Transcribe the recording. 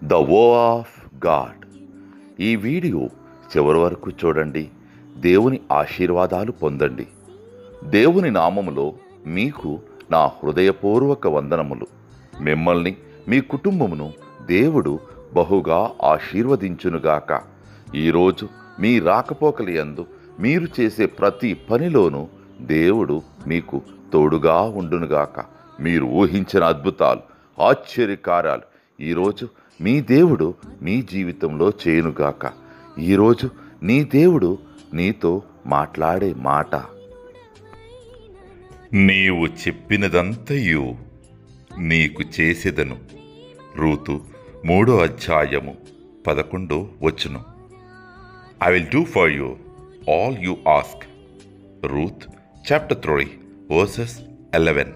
The వో of God. ఈ video చివరి వరకు చూడండి. దేవుని ఆశీర్వాదాలు పొందండి. దేవుని నామములో మీకు నా హృదయపూర్వక వందనములు. మిమ్మల్ని మీ కుటుంబమును దేవుడు బహుగా ఆశీర్వదించునుగాక. ఈరోజు మీ రాకపోకల యందు మీరు చేసే ప్రతి పనిలోనూ దేవుడు మీకు తోడుగా ఉండునుగాక. మీరు ఊహించిన అద్భుతాలు, ఆశ్చర్యకార్యాలు ఈరోజు మీ దేవుడు మీ జీవితంలో చేయునుగాక. ఈరోజు నీ దేవుడు నీతో మాట్లాడే మాట, నీవు చెప్పినదంతయు నీకు చేసేదను. Ruth 3:11. I will do for you all you ask. Ruth chapter 3 verses 11.